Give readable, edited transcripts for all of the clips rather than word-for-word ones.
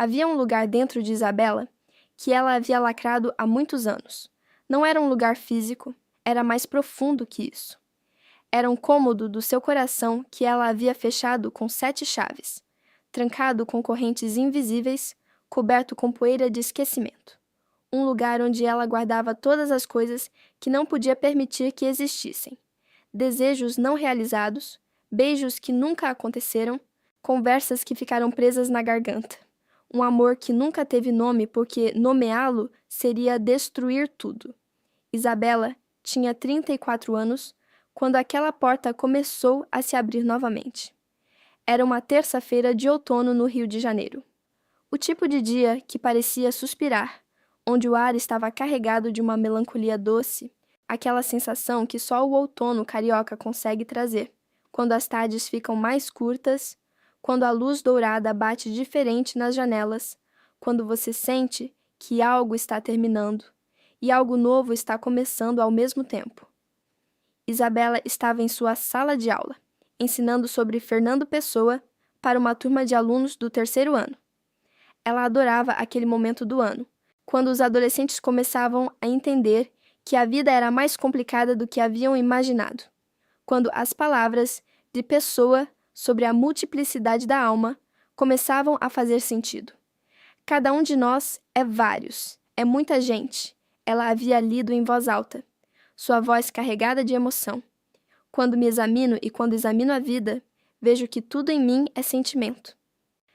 Havia um lugar dentro de Isabela que ela havia lacrado há muitos anos. Não era um lugar físico, era mais profundo que isso. Era um cômodo do seu coração que ela havia fechado com 7 chaves, trancado com correntes invisíveis, coberto com poeira de esquecimento. Um lugar onde ela guardava todas as coisas que não podia permitir que existissem. Desejos não realizados, beijos que nunca aconteceram, conversas que ficaram presas na garganta. Um amor que nunca teve nome porque nomeá-lo seria destruir tudo. Isabela tinha 34 anos quando aquela porta começou a se abrir novamente. Era uma terça-feira de outono no Rio de Janeiro. O tipo de dia que parecia suspirar, onde o ar estava carregado de uma melancolia doce, aquela sensação que só o outono carioca consegue trazer, quando as tardes ficam mais curtas, quando a luz dourada bate diferente nas janelas, quando você sente que algo está terminando e algo novo está começando ao mesmo tempo. Isabela estava em sua sala de aula, ensinando sobre Fernando Pessoa para uma turma de alunos do 3º ano. Ela adorava aquele momento do ano, quando os adolescentes começavam a entender que a vida era mais complicada do que haviam imaginado, quando as palavras de Pessoa sobre a multiplicidade da alma começavam a fazer sentido. Cada um de nós é vários, é muita gente, ela havia lido em voz alta, sua voz carregada de emoção. Quando me examino e quando examino a vida, vejo que tudo em mim é sentimento.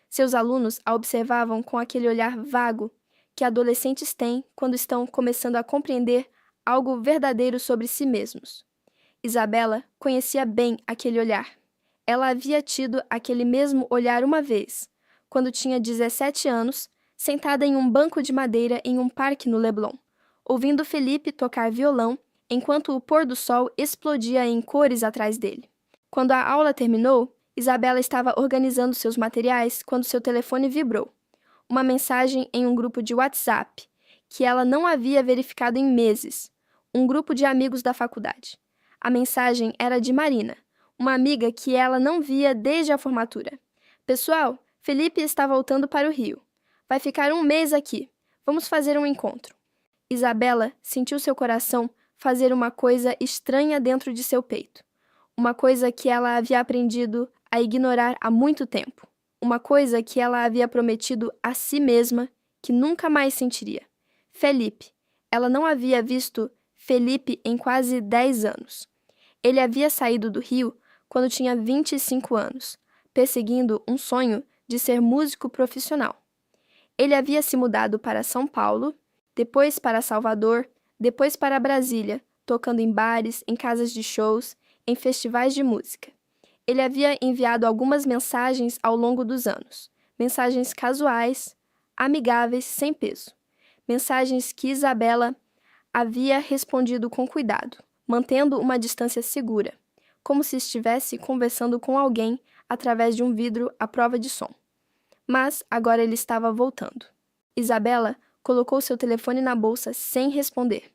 Seus alunos a observavam com aquele olhar vago que adolescentes têm quando estão começando a compreender algo verdadeiro sobre si mesmos. Isabela conhecia bem aquele olhar. Ela havia tido aquele mesmo olhar uma vez, quando tinha 17 anos, sentada em um banco de madeira em um parque no Leblon, ouvindo Felipe tocar violão enquanto o pôr do sol explodia em cores atrás dele. Quando a aula terminou, Isabela estava organizando seus materiais quando seu telefone vibrou. Uma mensagem em um grupo de WhatsApp, que ela não havia verificado em meses. Um grupo de amigos da faculdade. A mensagem era de Marina, uma amiga que ela não via desde a formatura. Pessoal, Felipe está voltando para o Rio. Vai ficar um mês aqui. Vamos fazer um encontro. Isabela sentiu seu coração fazer uma coisa estranha dentro de seu peito. Uma coisa que ela havia aprendido a ignorar há muito tempo. Uma coisa que ela havia prometido a si mesma que nunca mais sentiria. Felipe. Ela não havia visto Felipe em quase 10 anos. Ele havia saído do Rio quando tinha 25 anos, perseguindo um sonho de ser músico profissional. Ele havia se mudado para São Paulo, depois para Salvador, depois para Brasília, tocando em bares, em casas de shows, em festivais de música. Ele havia enviado algumas mensagens ao longo dos anos, mensagens casuais, amigáveis, sem peso. Mensagens que Isabela havia respondido com cuidado, mantendo uma distância segura, como se estivesse conversando com alguém através de um vidro à prova de som. Mas agora ele estava voltando. Isabela colocou seu telefone na bolsa sem responder.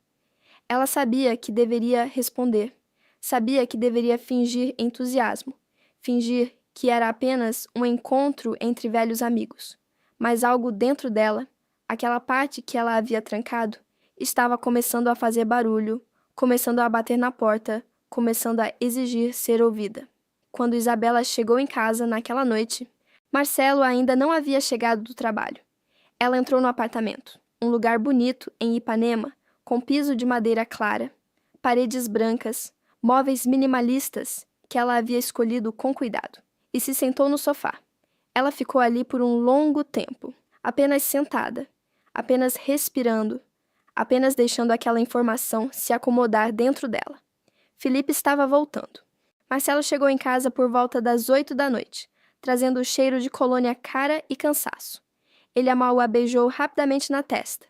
Ela sabia que deveria responder. Sabia que deveria fingir entusiasmo. Fingir que era apenas um encontro entre velhos amigos. Mas algo dentro dela, aquela parte que ela havia trancado, estava começando a fazer barulho, começando a bater na porta, começando a exigir ser ouvida. Quando Isabela chegou em casa naquela noite, Marcelo ainda não havia chegado do trabalho. Ela entrou no apartamento, um lugar bonito em Ipanema, com piso de madeira clara, paredes brancas, móveis minimalistas que ela havia escolhido com cuidado, e se sentou no sofá. Ela ficou ali por um longo tempo, apenas sentada, apenas respirando, apenas deixando aquela informação se acomodar dentro dela. Felipe estava voltando. Marcelo chegou em casa por volta das 8 da noite, trazendo o cheiro de colônia cara e cansaço. Ele a beijou rapidamente na testa,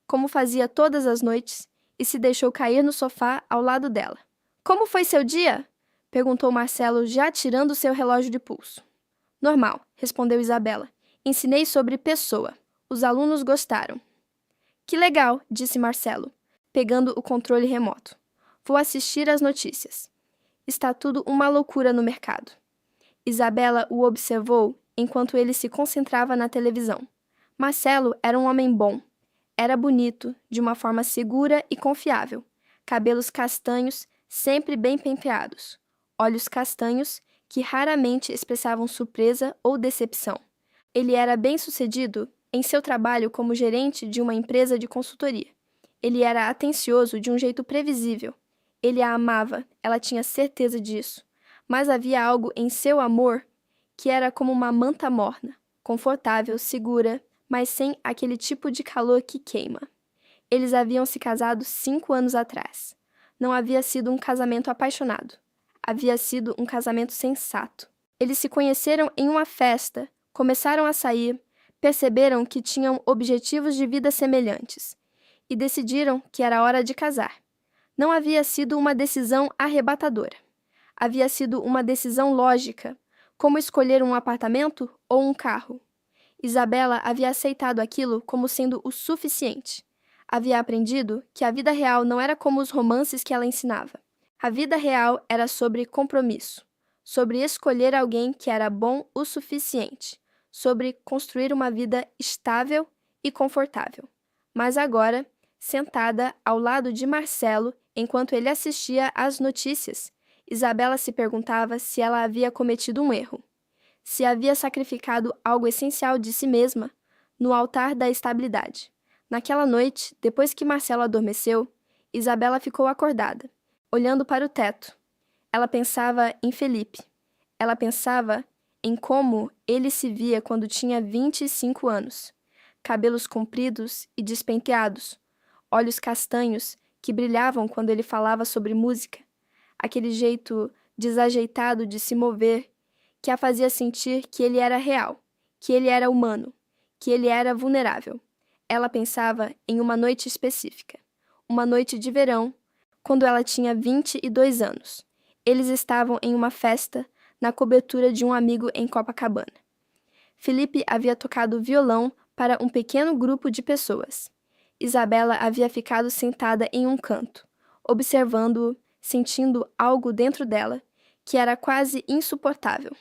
como fazia todas as noites, e se deixou cair no sofá ao lado dela. Como foi seu dia? Perguntou Marcelo, já tirando seu relógio de pulso. Normal, respondeu Isabela. Ensinei sobre Pessoa. Os alunos gostaram. Que legal, disse Marcelo, pegando o controle remoto. Vou assistir às notícias. Está tudo uma loucura no mercado. Isabela o observou enquanto ele se concentrava na televisão. Marcelo era um homem bom. Era bonito, de uma forma segura e confiável. Cabelos castanhos, sempre bem penteados. Olhos castanhos, que raramente expressavam surpresa ou decepção. Ele era bem-sucedido em seu trabalho como gerente de uma empresa de consultoria. Ele era atencioso de um jeito previsível. Ele a amava, ela tinha certeza disso. Mas havia algo em seu amor que era como uma manta morna, confortável, segura, mas sem aquele tipo de calor que queima. Eles haviam se casado 5 anos atrás. Não havia sido um casamento apaixonado. Havia sido um casamento sensato. Eles se conheceram em uma festa, começaram a sair, perceberam que tinham objetivos de vida semelhantes e decidiram que era hora de casar. Não havia sido uma decisão arrebatadora. Havia sido uma decisão lógica, como escolher um apartamento ou um carro. Isabela havia aceitado aquilo como sendo o suficiente. Havia aprendido que a vida real não era como os romances que ela ensinava. A vida real era sobre compromisso, sobre escolher alguém que era bom o suficiente, sobre construir uma vida estável e confortável. Mas agora, sentada ao lado de Marcelo, enquanto ele assistia às notícias, Isabela se perguntava se ela havia cometido um erro, se havia sacrificado algo essencial de si mesma no altar da estabilidade. Naquela noite, depois que Marcelo adormeceu, Isabela ficou acordada, olhando para o teto. Ela pensava em Felipe. Ela pensava em como ele se via quando tinha 25 anos. Cabelos compridos e despenteados, olhos castanhos que brilhavam quando ele falava sobre música, aquele jeito desajeitado de se mover que a fazia sentir que ele era real, que ele era humano, que ele era vulnerável. Ela pensava em uma noite específica, uma noite de verão, quando ela tinha 22 anos. Eles estavam em uma festa na cobertura de um amigo em Copacabana. Felipe havia tocado violão para um pequeno grupo de pessoas. Isabela havia ficado sentada em um canto, observando-o, sentindo algo dentro dela que era quase insuportável.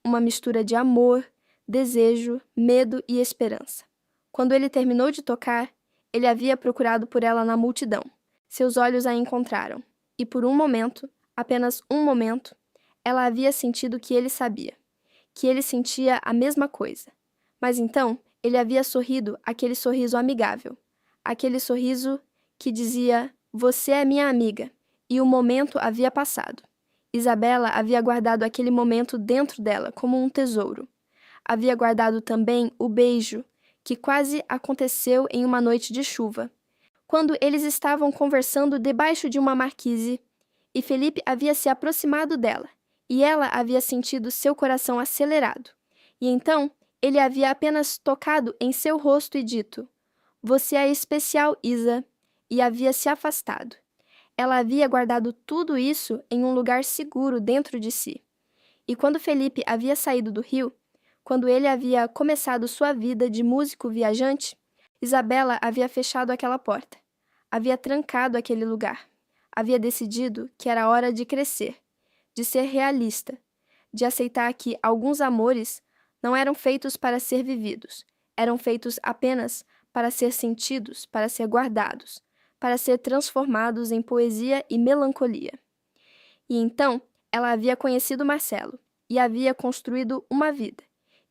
Uma mistura de amor, desejo, medo e esperança. Quando ele terminou de tocar, ele havia procurado por ela na multidão. Seus olhos a encontraram, e por um momento, apenas um momento, ela havia sentido que ele sabia, que ele sentia a mesma coisa. Mas então, ele havia sorrido aquele sorriso amigável, aquele sorriso que dizia, você é minha amiga, e o momento havia passado. Isabela havia guardado aquele momento dentro dela como um tesouro. Havia guardado também o beijo, que quase aconteceu em uma noite de chuva, quando eles estavam conversando debaixo de uma marquise, e Felipe havia se aproximado dela, e ela havia sentido seu coração acelerado. E então, ele havia apenas tocado em seu rosto e dito, você é especial, Isa, e havia se afastado. Ela havia guardado tudo isso em um lugar seguro dentro de si. E quando Felipe havia saído do Rio, quando ele havia começado sua vida de músico viajante, Isabela havia fechado aquela porta, havia trancado aquele lugar, havia decidido que era hora de crescer, de ser realista, de aceitar que alguns amores não eram feitos para ser vividos, eram feitos apenas para ser sentidos, para ser guardados, para ser transformados em poesia e melancolia. E então, ela havia conhecido Marcelo, e havia construído uma vida,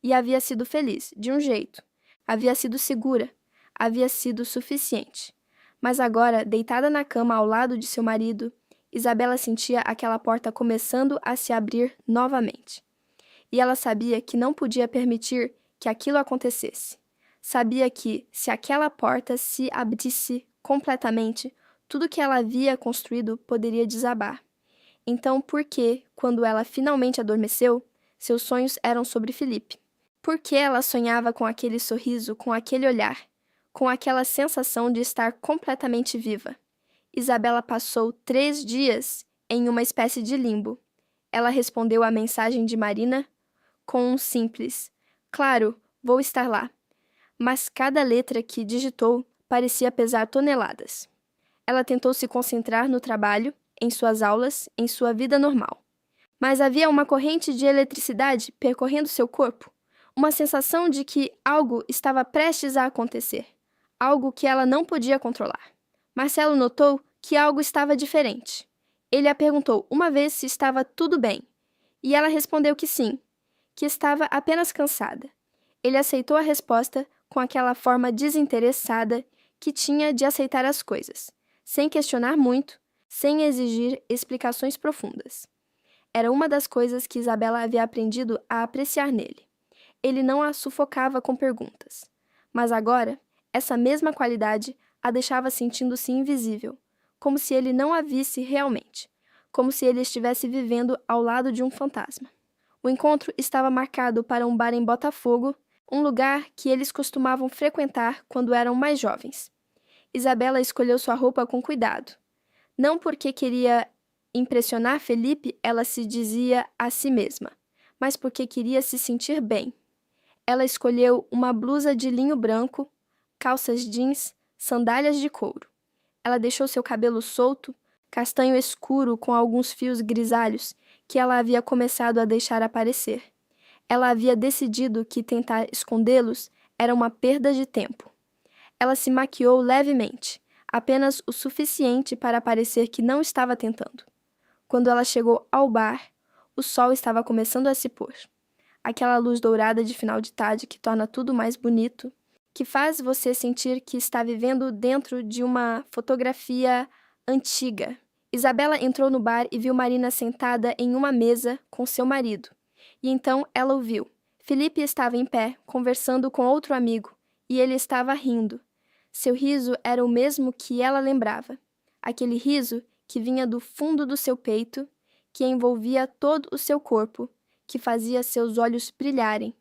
e havia sido feliz, de um jeito. Havia sido segura, havia sido suficiente. Mas agora, deitada na cama ao lado de seu marido, Isabela sentia aquela porta começando a se abrir novamente. E ela sabia que não podia permitir que aquilo acontecesse. Sabia que, se aquela porta se abrisse completamente, tudo que ela havia construído poderia desabar. Então, por que, quando ela finalmente adormeceu, seus sonhos eram sobre Felipe? Por que ela sonhava com aquele sorriso, com aquele olhar, com aquela sensação de estar completamente viva? Isabela passou 3 dias em uma espécie de limbo. Ela respondeu à mensagem de Marina com um simples, claro, vou estar lá. Mas cada letra que digitou parecia pesar toneladas. Ela tentou se concentrar no trabalho, em suas aulas, em sua vida normal. Mas havia uma corrente de eletricidade percorrendo seu corpo, Uma sensação de que algo estava prestes a acontecer, algo que ela não podia controlar. Marcelo notou que algo estava diferente. Ele a perguntou uma vez se estava tudo bem, e ela respondeu que sim, que estava apenas cansada. Ele aceitou a resposta com aquela forma desinteressada que tinha de aceitar as coisas, sem questionar muito, sem exigir explicações profundas. Era uma das coisas que Isabela havia aprendido a apreciar nele. Ele não a sufocava com perguntas. Mas agora, essa mesma qualidade a deixava sentindo-se invisível, como se ele não a visse realmente, como se ele estivesse vivendo ao lado de um fantasma. O encontro estava marcado para um bar em Botafogo, um lugar que eles costumavam frequentar quando eram mais jovens. Isabela escolheu sua roupa com cuidado. Não porque queria impressionar Felipe, ela se dizia a si mesma, mas porque queria se sentir bem. Ela escolheu uma blusa de linho branco, calças jeans, sandálias de couro. Ela deixou seu cabelo solto, castanho escuro com alguns fios grisalhos que ela havia começado a deixar aparecer. Ela havia decidido que tentar escondê-los era uma perda de tempo. Ela se maquiou levemente, apenas o suficiente para parecer que não estava tentando. Quando ela chegou ao bar, o sol estava começando a se pôr. Aquela luz dourada de final de tarde que torna tudo mais bonito, que faz você sentir que está vivendo dentro de uma fotografia antiga. Isabela entrou no bar e viu Marina sentada em uma mesa com seu marido. E então ela o viu. Felipe estava em pé, conversando com outro amigo, e ele estava rindo. Seu riso era o mesmo que ela lembrava. Aquele riso que vinha do fundo do seu peito, que envolvia todo o seu corpo, que fazia seus olhos brilharem.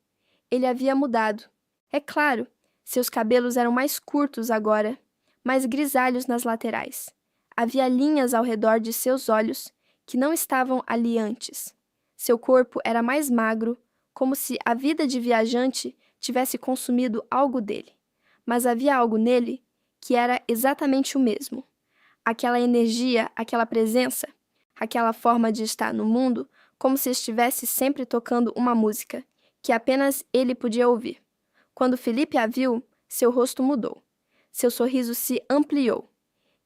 Ele havia mudado. É claro, seus cabelos eram mais curtos agora, mais grisalhos nas laterais. Havia linhas ao redor de seus olhos que não estavam ali antes. Seu corpo era mais magro, como se a vida de viajante tivesse consumido algo dele. Mas havia algo nele que era exatamente o mesmo. Aquela energia, aquela presença, aquela forma de estar no mundo, como se estivesse sempre tocando uma música, que apenas ele podia ouvir. Quando Felipe a viu, seu rosto mudou. Seu sorriso se ampliou.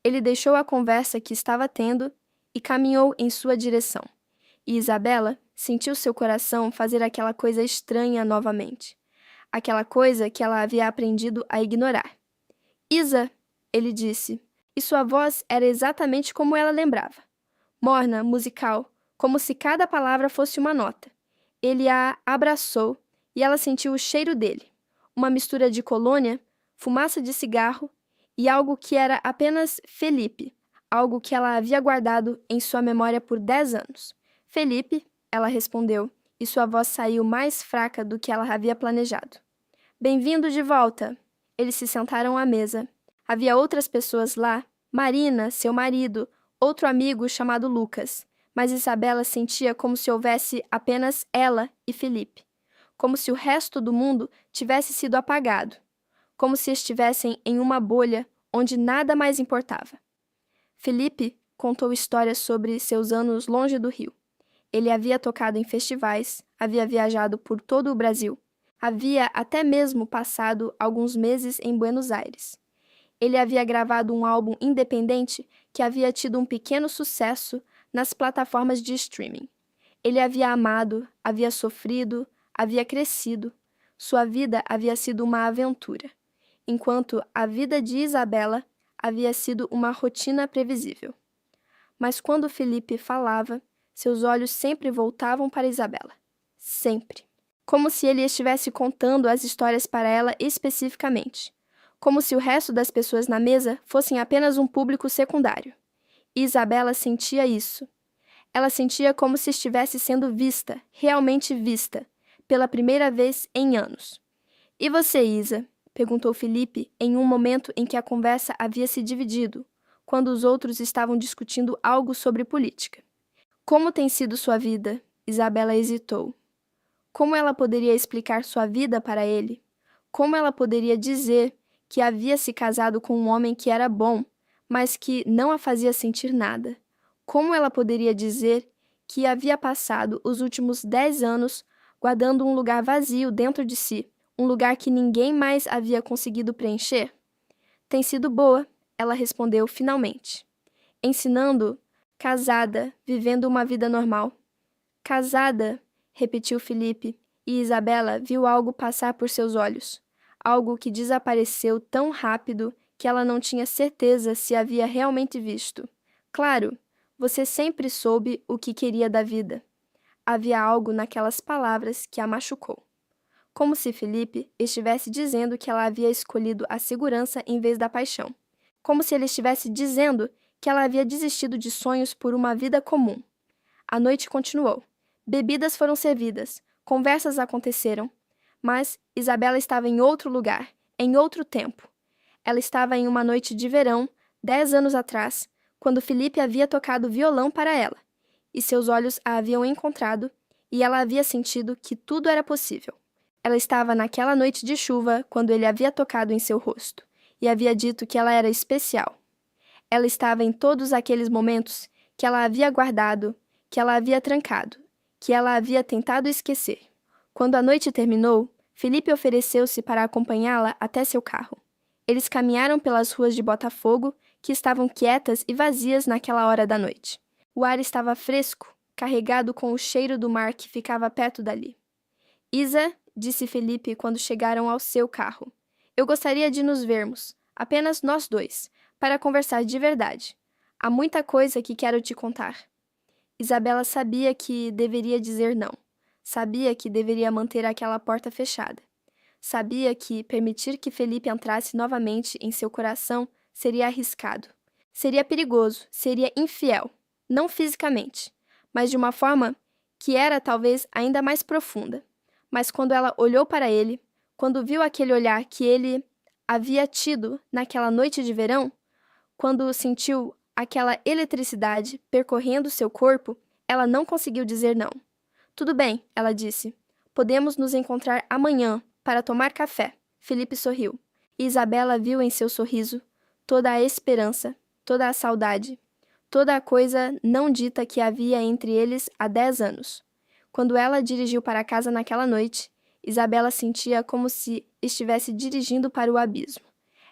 Ele deixou a conversa que estava tendo e caminhou em sua direção. E Isabela sentiu seu coração fazer aquela coisa estranha novamente. Aquela coisa que ela havia aprendido a ignorar. Isa, ele disse, e sua voz era exatamente como ela lembrava. Morna, musical, como se cada palavra fosse uma nota. Ele a abraçou e ela sentiu o cheiro dele. Uma mistura de colônia, fumaça de cigarro e algo que era apenas Felipe, algo que ela havia guardado em sua memória por 10 anos. Felipe, ela respondeu, e sua voz saiu mais fraca do que ela havia planejado. Bem-vindo de volta. Eles se sentaram à mesa. Havia outras pessoas lá, Marina, seu marido, outro amigo chamado Lucas, mas Isabela sentia como se houvesse apenas ela e Felipe, como se o resto do mundo tivesse sido apagado, como se estivessem em uma bolha onde nada mais importava. Felipe contou histórias sobre seus anos longe do Rio. Ele havia tocado em festivais, havia viajado por todo o Brasil, havia até mesmo passado alguns meses em Buenos Aires. Ele havia gravado um álbum independente que havia tido um pequeno sucesso nas plataformas de streaming. Ele havia amado, havia sofrido, havia crescido. Sua vida havia sido uma aventura, enquanto a vida de Isabela havia sido uma rotina previsível. Mas quando Felipe falava, seus olhos sempre voltavam para Isabela. Sempre. Como se ele estivesse contando as histórias para ela especificamente. Como se o resto das pessoas na mesa fossem apenas um público secundário. E Isabela sentia isso. Ela sentia como se estivesse sendo vista, realmente vista, pela primeira vez em anos. E você, Isa? Perguntou Felipe em um momento em que a conversa havia se dividido, quando os outros estavam discutindo algo sobre política. Como tem sido sua vida? Isabela hesitou. Como ela poderia explicar sua vida para ele? Como ela poderia dizer que havia se casado com um homem que era bom, mas que não a fazia sentir nada? Como ela poderia dizer que havia passado os últimos 10 anos guardando um lugar vazio dentro de si, um lugar que ninguém mais havia conseguido preencher? Tem sido boa, ela respondeu finalmente. Ensinando, casada, vivendo uma vida normal. Casada, repetiu Felipe, e Isabela viu algo passar por seus olhos. Algo que desapareceu tão rápido que ela não tinha certeza se havia realmente visto. Claro, você sempre soube o que queria da vida. Havia algo naquelas palavras que a machucou. Como se Felipe estivesse dizendo que ela havia escolhido a segurança em vez da paixão. Como se ele estivesse dizendo que ela havia desistido de sonhos por uma vida comum. A noite continuou. Bebidas foram servidas, conversas aconteceram, mas Isabela estava em outro lugar, em outro tempo. Ela estava em uma noite de verão, 10 anos atrás, quando Felipe havia tocado violão para ela, e seus olhos a haviam encontrado, e ela havia sentido que tudo era possível. Ela estava naquela noite de chuva quando ele havia tocado em seu rosto, e havia dito que ela era especial. Ela estava em todos aqueles momentos que ela havia guardado, que ela havia trancado, que ela havia tentado esquecer. Quando a noite terminou, Felipe ofereceu-se para acompanhá-la até seu carro. Eles caminharam pelas ruas de Botafogo, que estavam quietas e vazias naquela hora da noite. O ar estava fresco, carregado com o cheiro do mar que ficava perto dali. Isa, disse Felipe quando chegaram ao seu carro. Eu gostaria de nos vermos, apenas nós dois, para conversar de verdade. Há muita coisa que quero te contar. Isabela sabia que deveria dizer não. Sabia que deveria manter aquela porta fechada. Sabia que permitir que Felipe entrasse novamente em seu coração seria arriscado. Seria perigoso, seria infiel. Não fisicamente, mas de uma forma que era talvez ainda mais profunda. Mas quando ela olhou para ele, quando viu aquele olhar que ele havia tido naquela noite de verão, quando sentiu aquela eletricidade percorrendo seu corpo, ela não conseguiu dizer não. Tudo bem, ela disse. Podemos nos encontrar amanhã para tomar café. Felipe sorriu. E Isabela viu em seu sorriso toda a esperança, toda a saudade, toda a coisa não dita que havia entre eles há 10 anos. Quando ela dirigiu para casa naquela noite, Isabela sentia como se estivesse dirigindo para o abismo.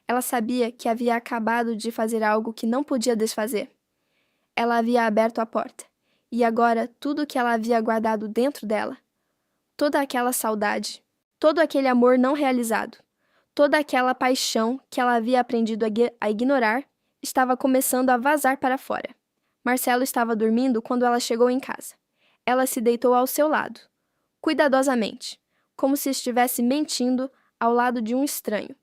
Ela sabia que havia acabado de fazer algo que não podia desfazer. Ela havia aberto a porta, e agora tudo o que ela havia guardado dentro dela, toda aquela saudade, todo aquele amor não realizado, toda aquela paixão que ela havia aprendido a ignorar, estava começando a vazar para fora. Marcelo estava dormindo quando ela chegou em casa. Ela se deitou ao seu lado, cuidadosamente, como se estivesse mentindo ao lado de um estranho.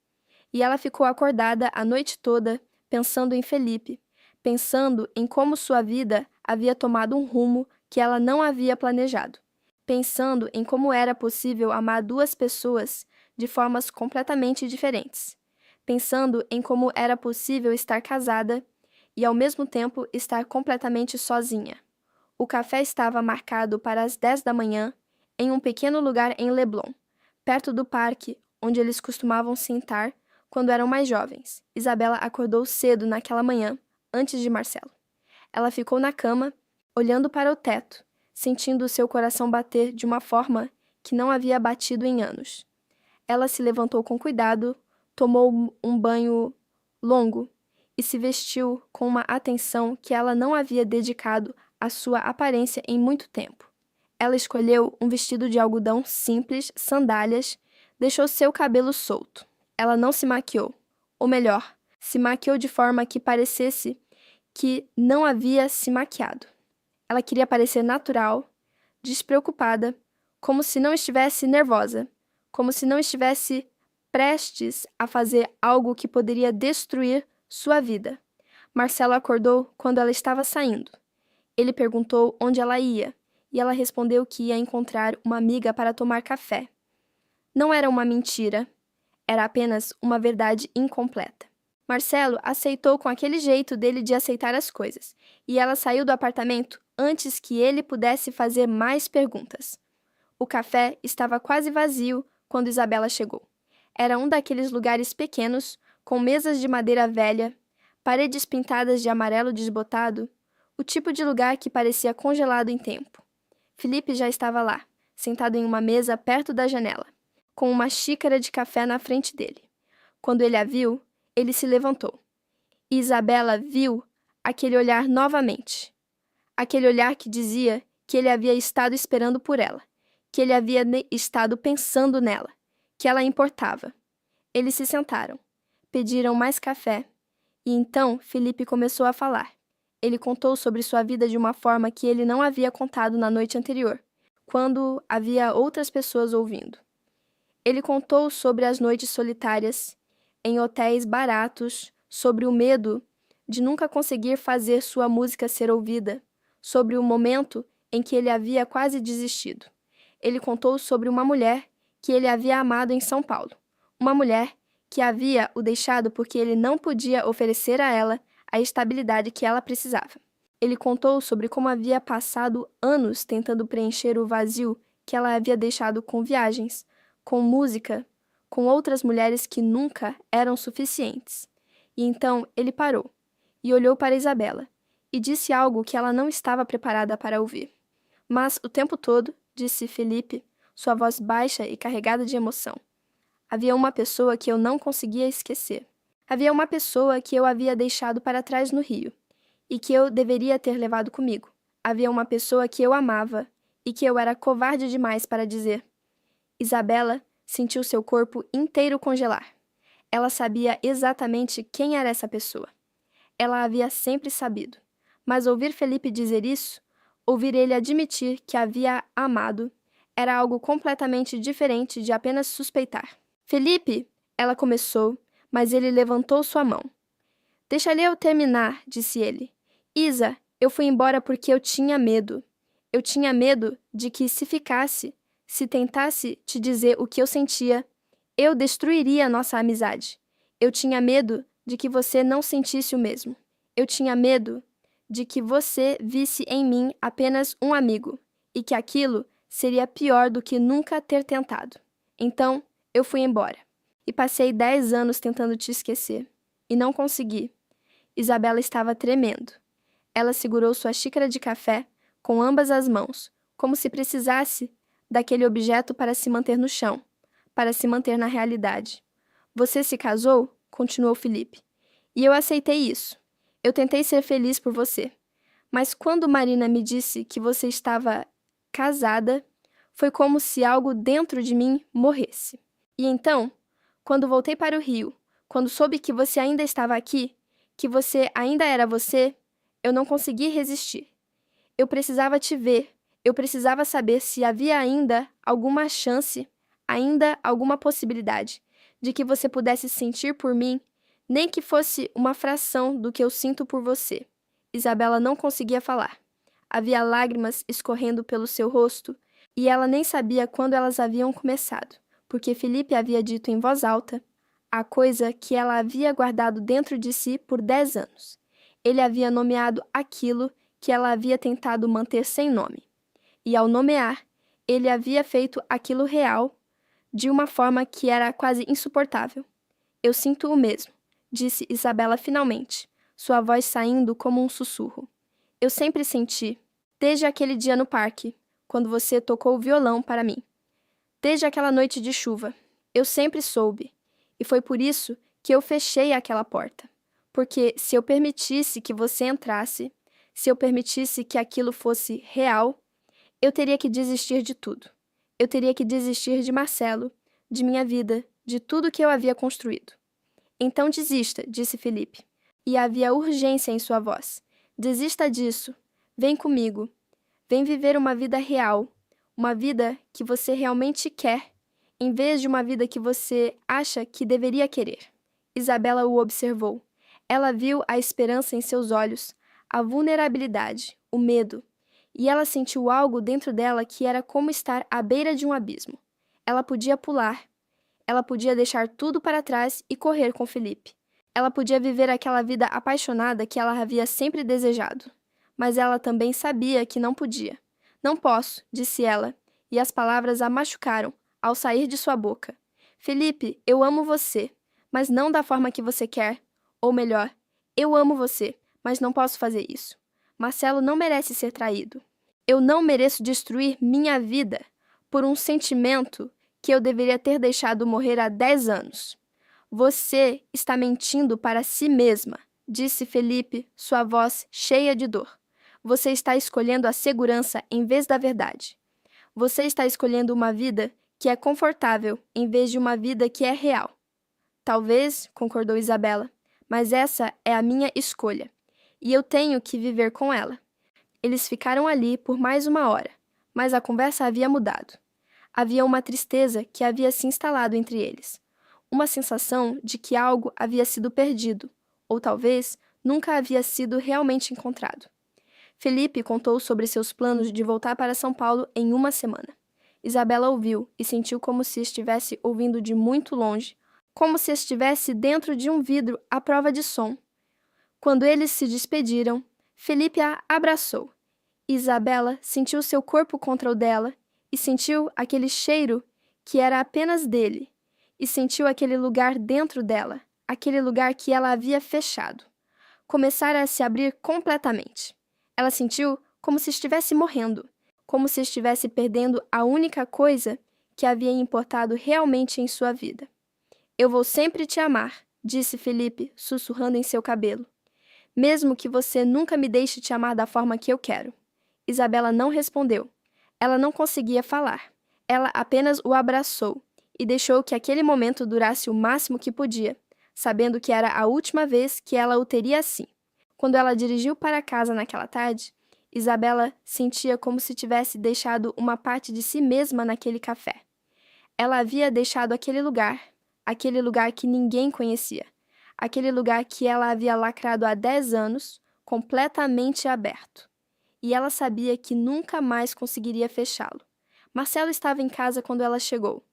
E ela ficou acordada a noite toda, pensando em Felipe, pensando em como sua vida havia tomado um rumo que ela não havia planejado, pensando em como era possível amar duas pessoas de formas completamente diferentes, pensando em como era possível estar casada e, ao mesmo tempo, estar completamente sozinha. O café estava marcado para as 10 da manhã, em um pequeno lugar em Leblon, perto do parque onde eles costumavam sentar quando eram mais jovens. Isabela acordou cedo naquela manhã, antes de Marcelo. Ela ficou na cama, olhando para o teto, sentindo seu coração bater de uma forma que não havia batido em anos. Ela se levantou com cuidado, tomou um banho longo e se vestiu com uma atenção que ela não havia dedicado à sua aparência em muito tempo. Ela escolheu um vestido de algodão simples, sandálias, deixou seu cabelo solto. Ela não se maquiou, ou melhor, se maquiou de forma que parecesse que não havia se maquiado. Ela queria parecer natural, despreocupada, como se não estivesse nervosa, como se não estivesse prestes a fazer algo que poderia destruir sua vida. Marcelo acordou quando ela estava saindo. Ele perguntou onde ela ia, e ela respondeu que ia encontrar uma amiga para tomar café. Não era uma mentira, era apenas uma verdade incompleta. Marcelo aceitou com aquele jeito dele de aceitar as coisas, e ela saiu do apartamento antes que ele pudesse fazer mais perguntas. O café estava quase vazio quando Isabela chegou. Era um daqueles lugares pequenos, com mesas de madeira velha, paredes pintadas de amarelo desbotado, o tipo de lugar que parecia congelado em tempo. Felipe já estava lá, sentado em uma mesa perto da janela, com uma xícara de café na frente dele. Quando ele a viu, ele se levantou. E Isabela viu aquele olhar novamente. Aquele olhar que dizia que ele havia estado esperando por ela, que ele havia estado pensando nela, que ela importava. Eles se sentaram, pediram mais café, e então Felipe começou a falar. Ele contou sobre sua vida de uma forma que ele não havia contado na noite anterior, quando havia outras pessoas ouvindo. Ele contou sobre as noites solitárias, em hotéis baratos, sobre o medo de nunca conseguir fazer sua música ser ouvida, sobre o momento em que ele havia quase desistido. Ele contou sobre uma mulher que ele havia amado em São Paulo, uma mulher que havia o deixado porque ele não podia oferecer a ela a estabilidade que ela precisava. Ele contou sobre como havia passado anos tentando preencher o vazio que ela havia deixado com viagens, com música, com outras mulheres que nunca eram suficientes. E então ele parou e olhou para Isabela e disse algo que ela não estava preparada para ouvir. Mas o tempo todo, disse Felipe, sua voz baixa e carregada de emoção, havia uma pessoa que eu não conseguia esquecer. Havia uma pessoa que eu havia deixado para trás no Rio e que eu deveria ter levado comigo. Havia uma pessoa que eu amava e que eu era covarde demais para dizer. Isabela sentiu seu corpo inteiro congelar. Ela sabia exatamente quem era essa pessoa. Ela havia sempre sabido. Mas ouvir Felipe dizer isso, ouvir ele admitir que havia amado, era algo completamente diferente de apenas suspeitar. Felipe, ela começou, mas ele levantou sua mão. Deixa-lhe eu terminar, disse ele. Isa, eu fui embora porque eu tinha medo. Eu tinha medo de que se ficasse, se tentasse te dizer o que eu sentia, eu destruiria a nossa amizade. Eu tinha medo de que você não sentisse o mesmo. Eu tinha medo de que você visse em mim apenas um amigo e que aquilo seria pior do que nunca ter tentado. Então, eu fui embora e passei 10 anos tentando te esquecer e não consegui. Isabela estava tremendo. Ela segurou sua xícara de café com ambas as mãos, como se precisasse daquele objeto para se manter no chão, para se manter na realidade. Você se casou? Continuou Felipe. E eu aceitei isso. Eu tentei ser feliz por você. Mas quando Marina me disse que você estava casada, foi como se algo dentro de mim morresse. E então, quando voltei para o Rio, quando soube que você ainda estava aqui, que você ainda era você, eu não consegui resistir. Eu precisava te ver. Eu precisava saber se havia ainda alguma chance, ainda alguma possibilidade, de que você pudesse sentir por mim, nem que fosse uma fração do que eu sinto por você. Isabela não conseguia falar. Havia lágrimas escorrendo pelo seu rosto, e ela nem sabia quando elas haviam começado, porque Felipe havia dito em voz alta a coisa que ela havia guardado dentro de si por 10 anos. Ele havia nomeado aquilo que ela havia tentado manter sem nome. E ao nomear, ele havia feito aquilo real de uma forma que era quase insuportável. Eu sinto o mesmo, disse Isabela finalmente, sua voz saindo como um sussurro. Eu sempre senti, desde aquele dia no parque, quando você tocou o violão para mim. Desde aquela noite de chuva, eu sempre soube, e foi por isso que eu fechei aquela porta. Porque se eu permitisse que você entrasse, se eu permitisse que aquilo fosse real, eu teria que desistir de tudo. Eu teria que desistir de Marcelo, de minha vida, de tudo que eu havia construído. Então desista, disse Felipe. E havia urgência em sua voz. Desista disso. Vem comigo. Vem viver uma vida real. Uma vida que você realmente quer, em vez de uma vida que você acha que deveria querer. Isabela o observou. Ela viu a esperança em seus olhos, a vulnerabilidade, o medo. E ela sentiu algo dentro dela que era como estar à beira de um abismo. Ela podia pular. Ela podia deixar tudo para trás e correr com Felipe. Ela podia viver aquela vida apaixonada que ela havia sempre desejado. Mas ela também sabia que não podia. Não posso, disse ela, e as palavras a machucaram ao sair de sua boca. Felipe, eu amo você, mas não da forma que você quer. Ou melhor, eu amo você, mas não posso fazer isso. Marcelo não merece ser traído. Eu não mereço destruir minha vida por um sentimento que eu deveria ter deixado morrer há 10 anos. Você está mentindo para si mesma, disse Felipe, sua voz cheia de dor. Você está escolhendo a segurança em vez da verdade. Você está escolhendo uma vida que é confortável em vez de uma vida que é real. Talvez, concordou Isabela, mas essa é a minha escolha, e eu tenho que viver com ela. Eles ficaram ali por mais 1 hora, mas a conversa havia mudado. Havia uma tristeza que havia se instalado entre eles, uma sensação de que algo havia sido perdido, ou talvez nunca havia sido realmente encontrado. Felipe contou sobre seus planos de voltar para São Paulo em 1 semana. Isabela ouviu e sentiu como se estivesse ouvindo de muito longe, como se estivesse dentro de um vidro à prova de som. Quando eles se despediram, Felipe a abraçou. Isabela sentiu seu corpo contra o dela e sentiu aquele cheiro que era apenas dele, e sentiu aquele lugar dentro dela, aquele lugar que ela havia fechado. Começara a se abrir completamente. Ela sentiu como se estivesse morrendo, como se estivesse perdendo a única coisa que havia importado realmente em sua vida. Eu vou sempre te amar, disse Felipe, sussurrando em seu cabelo. Mesmo que você nunca me deixe te amar da forma que eu quero. Isabela não respondeu. Ela não conseguia falar. Ela apenas o abraçou e deixou que aquele momento durasse o máximo que podia, sabendo que era a última vez que ela o teria assim. Quando ela dirigiu para casa naquela tarde, Isabela sentia como se tivesse deixado uma parte de si mesma naquele café. Ela havia deixado aquele lugar que ninguém conhecia, aquele lugar que ela havia lacrado há 10 anos, completamente aberto. E ela sabia que nunca mais conseguiria fechá-lo. Marcelo estava em casa quando ela chegou.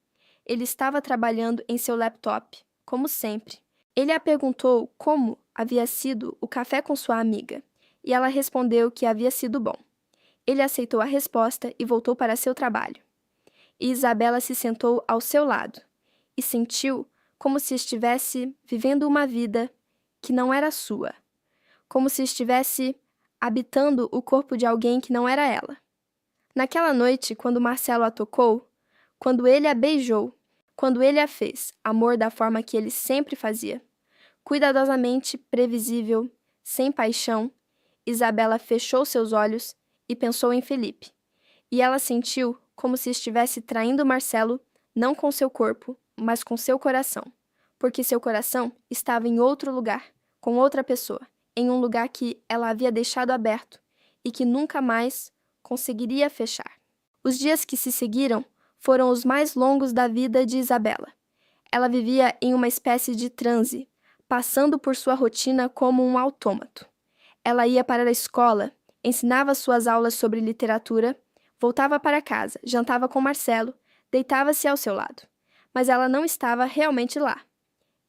Ele estava trabalhando em seu laptop, como sempre. Ele a perguntou como havia sido o café com sua amiga, e ela respondeu que havia sido bom. Ele aceitou a resposta e voltou para seu trabalho. E Isabela se sentou ao seu lado e sentiu como se estivesse vivendo uma vida que não era sua, como se estivesse habitando o corpo de alguém que não era ela. Naquela noite, quando Marcelo a tocou, quando ele a beijou, quando ele a fez amor da forma que ele sempre fazia, cuidadosamente previsível, sem paixão, Isabela fechou seus olhos e pensou em Felipe. E ela sentiu como se estivesse traindo Marcelo, não com seu corpo, mas com seu coração, porque seu coração estava em outro lugar, com outra pessoa, em um lugar que ela havia deixado aberto e que nunca mais conseguiria fechar. Os dias que se seguiram foram os mais longos da vida de Isabela. Ela vivia em uma espécie de transe, passando por sua rotina como um autômato. Ela ia para a escola, ensinava suas aulas sobre literatura, voltava para casa, jantava com Marcelo, deitava-se ao seu lado. Mas ela não estava realmente lá.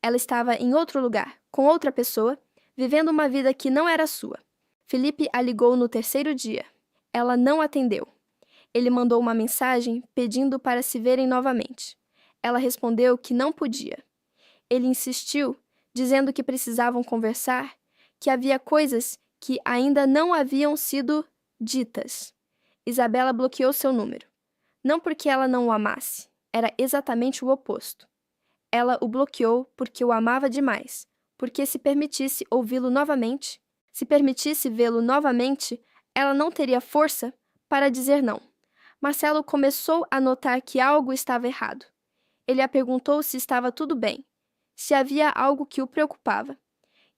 Ela estava em outro lugar, com outra pessoa, vivendo uma vida que não era sua. Felipe a ligou no 3º dia. Ela não atendeu. Ele mandou uma mensagem pedindo para se verem novamente. Ela respondeu que não podia. Ele insistiu, dizendo que precisavam conversar, que havia coisas que ainda não haviam sido ditas. Isabela bloqueou seu número. Não porque ela não o amasse, era exatamente o oposto. Ela o bloqueou porque o amava demais, porque se permitisse ouvi-lo novamente, se permitisse vê-lo novamente, ela não teria força para dizer não. Marcelo começou a notar que algo estava errado. Ele a perguntou se estava tudo bem, se havia algo que o preocupava.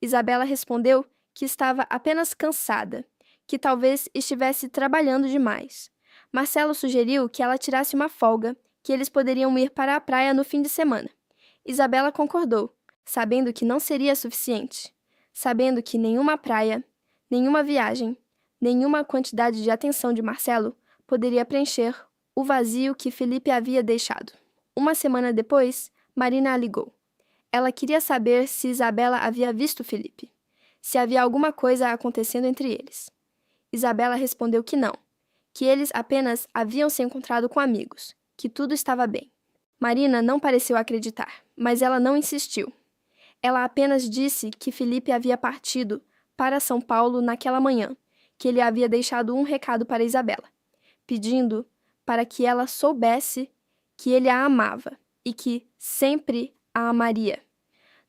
Isabela respondeu que estava apenas cansada, que talvez estivesse trabalhando demais. Marcelo sugeriu que ela tirasse uma folga, que eles poderiam ir para a praia no fim de semana. Isabela concordou, sabendo que não seria suficiente, sabendo que nenhuma praia, nenhuma viagem, nenhuma quantidade de atenção de Marcelo poderia preencher o vazio que Felipe havia deixado. 1 semana depois, Marina a ligou. Ela queria saber se Isabela havia visto Felipe, se havia alguma coisa acontecendo entre eles. Isabela respondeu que não, que eles apenas haviam se encontrado com amigos, que tudo estava bem. Marina não pareceu acreditar, mas ela não insistiu. Ela apenas disse que Felipe havia partido para São Paulo naquela manhã, que ele havia deixado um recado para Isabela, pedindo para que ela soubesse que ele a amava e que sempre a amaria,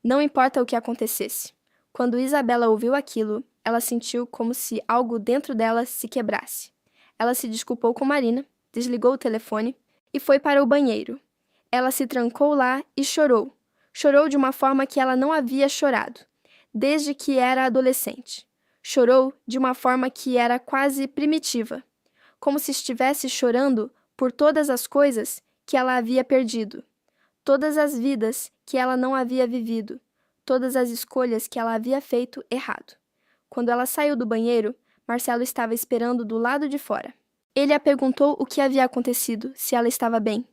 não importa o que acontecesse. Quando Isabela ouviu aquilo, ela sentiu como se algo dentro dela se quebrasse. Ela se desculpou com Marina, desligou o telefone e foi para o banheiro. Ela se trancou lá e chorou. Chorou de uma forma que ela não havia chorado, desde que era adolescente. Chorou de uma forma que era quase primitiva, como se estivesse chorando por todas as coisas que ela havia perdido, todas as vidas que ela não havia vivido, todas as escolhas que ela havia feito errado. Quando ela saiu do banheiro, Marcelo estava esperando do lado de fora. Ele a perguntou o que havia acontecido, se ela estava bem,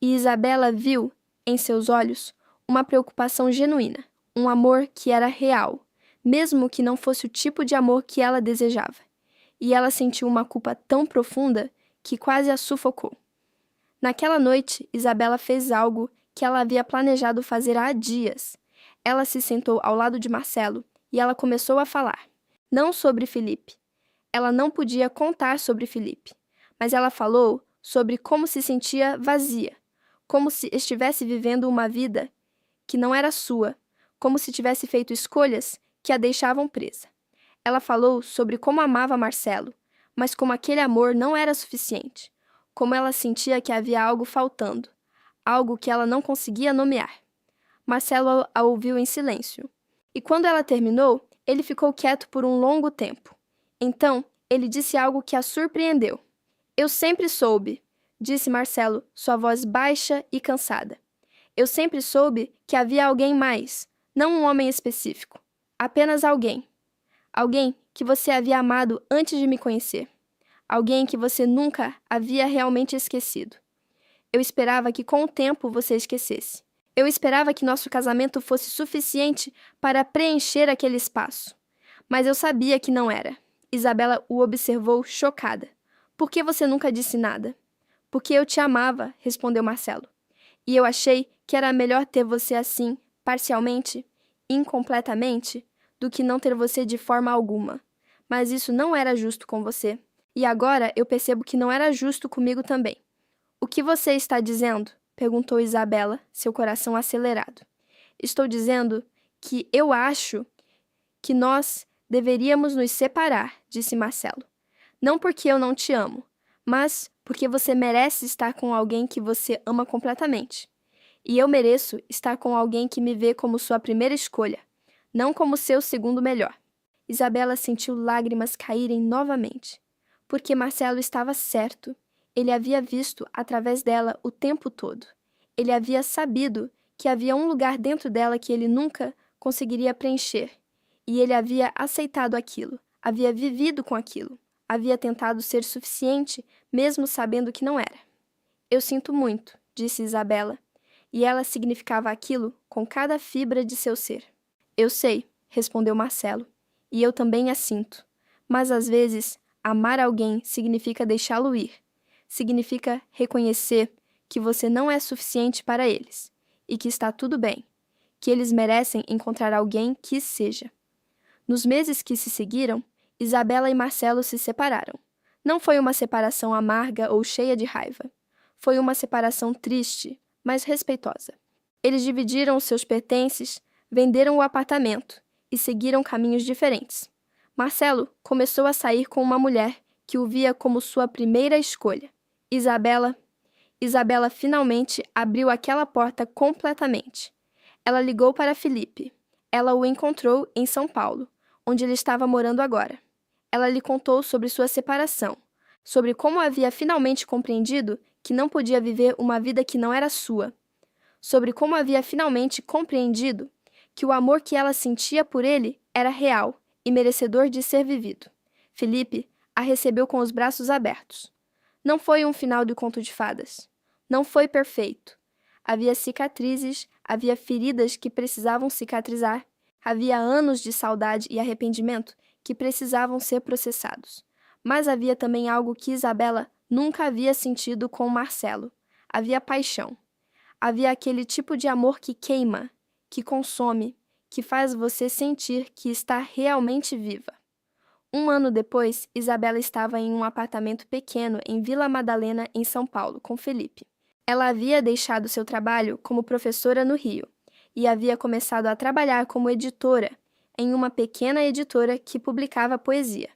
e Isabela viu, em seus olhos, uma preocupação genuína, um amor que era real, mesmo que não fosse o tipo de amor que ela desejava. E ela sentiu uma culpa tão profunda que quase a sufocou. Naquela noite, Isabela fez algo que ela havia planejado fazer há dias. Ela se sentou ao lado de Marcelo e ela começou a falar. Não sobre Felipe. Ela não podia contar sobre Felipe, mas ela falou sobre como se sentia vazia, como se estivesse vivendo uma vida que não era sua, como se tivesse feito escolhas que a deixavam presa. Ela falou sobre como amava Marcelo, mas como aquele amor não era suficiente, como ela sentia que havia algo faltando, algo que ela não conseguia nomear. Marcelo a ouviu em silêncio, e quando ela terminou, ele ficou quieto por um longo tempo. Então, ele disse algo que a surpreendeu. Eu sempre soube, disse Marcelo, sua voz baixa e cansada. Eu sempre soube que havia alguém mais, não um homem específico. Apenas alguém. Alguém que você havia amado antes de me conhecer. Alguém que você nunca havia realmente esquecido. Eu esperava que com o tempo você esquecesse. Eu esperava que nosso casamento fosse suficiente para preencher aquele espaço. Mas eu sabia que não era. Isabela o observou chocada. Por que você nunca disse nada? Porque eu te amava, respondeu Marcelo. E eu achei que era melhor ter você assim, parcialmente, incompletamente, do que não ter você de forma alguma. Mas isso não era justo com você. E agora eu percebo que não era justo comigo também. O que você está dizendo? Perguntou Isabela, seu coração acelerado. Estou dizendo que eu acho que nós deveríamos nos separar, disse Marcelo. Não porque eu não te amo, mas porque você merece estar com alguém que você ama completamente. E eu mereço estar com alguém que me vê como sua primeira escolha, não como seu segundo melhor. Isabela sentiu lágrimas caírem novamente, porque Marcelo estava certo. Ele havia visto através dela o tempo todo. Ele havia sabido que havia um lugar dentro dela que ele nunca conseguiria preencher. E ele havia aceitado aquilo, havia vivido com aquilo, havia tentado ser suficiente, mesmo sabendo que não era. Eu sinto muito, disse Isabela, e ela significava aquilo com cada fibra de seu ser. Eu sei, respondeu Marcelo, e eu também a sinto. Mas às vezes, amar alguém significa deixá-lo ir. Significa reconhecer que você não é suficiente para eles, e que está tudo bem, que eles merecem encontrar alguém que seja. Nos meses que se seguiram, Isabela e Marcelo se separaram. Não foi uma separação amarga ou cheia de raiva. Foi uma separação triste, mas respeitosa. Eles dividiram seus pertences, venderam o apartamento e seguiram caminhos diferentes. Marcelo começou a sair com uma mulher que o via como sua primeira escolha. Isabela finalmente abriu aquela porta completamente. Ela ligou para Felipe. Ela o encontrou em São Paulo, onde ele estava morando agora. Ela lhe contou sobre sua separação, sobre como havia finalmente compreendido que não podia viver uma vida que não era sua, sobre como havia finalmente compreendido que o amor que ela sentia por ele era real e merecedor de ser vivido. Felipe a recebeu com os braços abertos. Não foi um final de conto de fadas. Não foi perfeito. Havia cicatrizes, havia feridas que precisavam cicatrizar, havia anos de saudade e arrependimento que precisavam ser processados. Mas havia também algo que Isabela nunca havia sentido com Marcelo. Havia paixão. Havia aquele tipo de amor que queima, que consome, que faz você sentir que está realmente viva. Um ano depois, Isabela estava em um apartamento pequeno em Vila Madalena, em São Paulo, com Felipe. Ela havia deixado seu trabalho como professora no Rio e havia começado a trabalhar como editora em uma pequena editora que publicava poesia.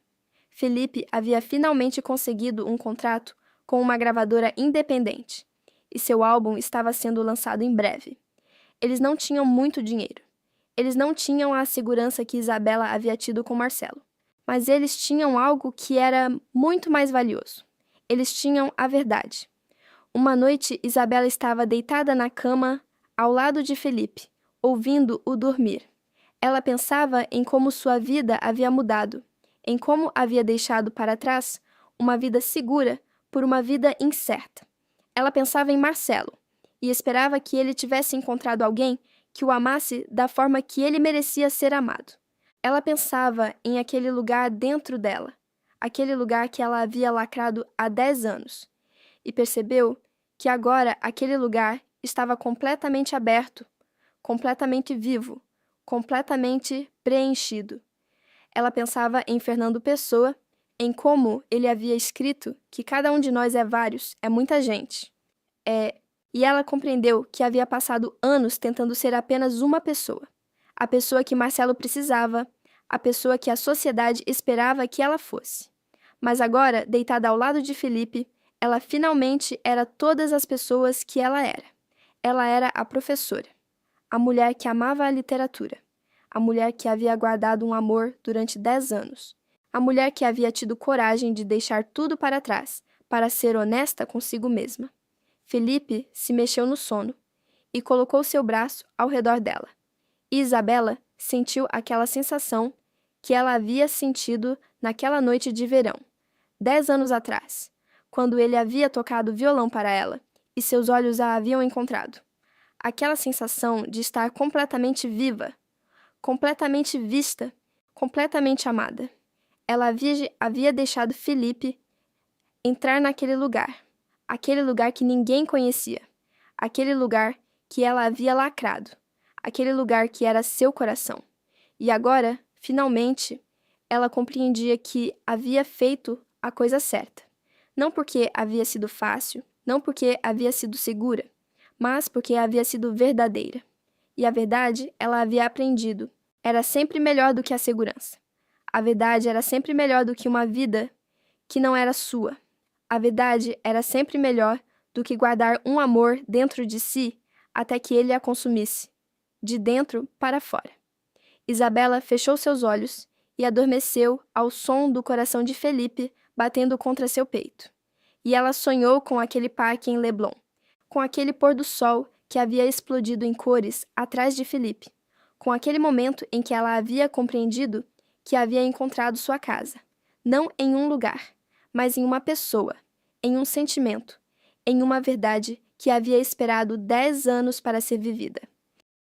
Felipe havia finalmente conseguido um contrato com uma gravadora independente e seu álbum estava sendo lançado em breve. Eles não tinham muito dinheiro. Eles não tinham a segurança que Isabela havia tido com Marcelo. Mas eles tinham algo que era muito mais valioso. Eles tinham a verdade. Uma noite, Isabela estava deitada na cama, ao lado de Felipe, ouvindo-o dormir. Ela pensava em como sua vida havia mudado, em como havia deixado para trás uma vida segura por uma vida incerta. Ela pensava em Marcelo e esperava que ele tivesse encontrado alguém que o amasse da forma que ele merecia ser amado. Ela pensava em aquele lugar dentro dela, aquele lugar que ela havia lacrado há 10 anos, e percebeu que agora aquele lugar estava completamente aberto, completamente vivo, completamente preenchido. Ela pensava em Fernando Pessoa, em como ele havia escrito que cada um de nós é vários, é muita gente. E ela compreendeu que havia passado anos tentando ser apenas uma pessoa. A pessoa que Marcelo precisava, a pessoa que a sociedade esperava que ela fosse. Mas agora, deitada ao lado de Felipe, ela finalmente era todas as pessoas que ela era. Ela era a professora, a mulher que amava a literatura, a mulher que havia guardado um amor durante 10 anos, a mulher que havia tido coragem de deixar tudo para trás para ser honesta consigo mesma. Felipe se mexeu no sono e colocou seu braço ao redor dela. E Isabela sentiu aquela sensação que ela havia sentido naquela noite de verão, 10 anos atrás, quando ele havia tocado violão para ela e seus olhos a haviam encontrado. Aquela sensação de estar completamente viva, completamente vista, completamente amada. Ela havia deixado Felipe entrar naquele lugar, aquele lugar que ninguém conhecia, aquele lugar que ela havia lacrado, aquele lugar que era seu coração. E agora, finalmente, ela compreendia que havia feito a coisa certa. Não porque havia sido fácil, não porque havia sido segura, mas porque havia sido verdadeira. E a verdade, ela havia aprendido, era sempre melhor do que a segurança. A verdade era sempre melhor do que uma vida que não era sua. A verdade era sempre melhor do que guardar um amor dentro de si até que ele a consumisse, de dentro para fora. Isabela fechou seus olhos e adormeceu ao som do coração de Felipe batendo contra seu peito. E ela sonhou com aquele parque em Leblon, com aquele pôr do sol que havia explodido em cores atrás de Felipe, com aquele momento em que ela havia compreendido que havia encontrado sua casa, não em um lugar, mas em uma pessoa, em um sentimento, em uma verdade que havia esperado 10 anos para ser vivida.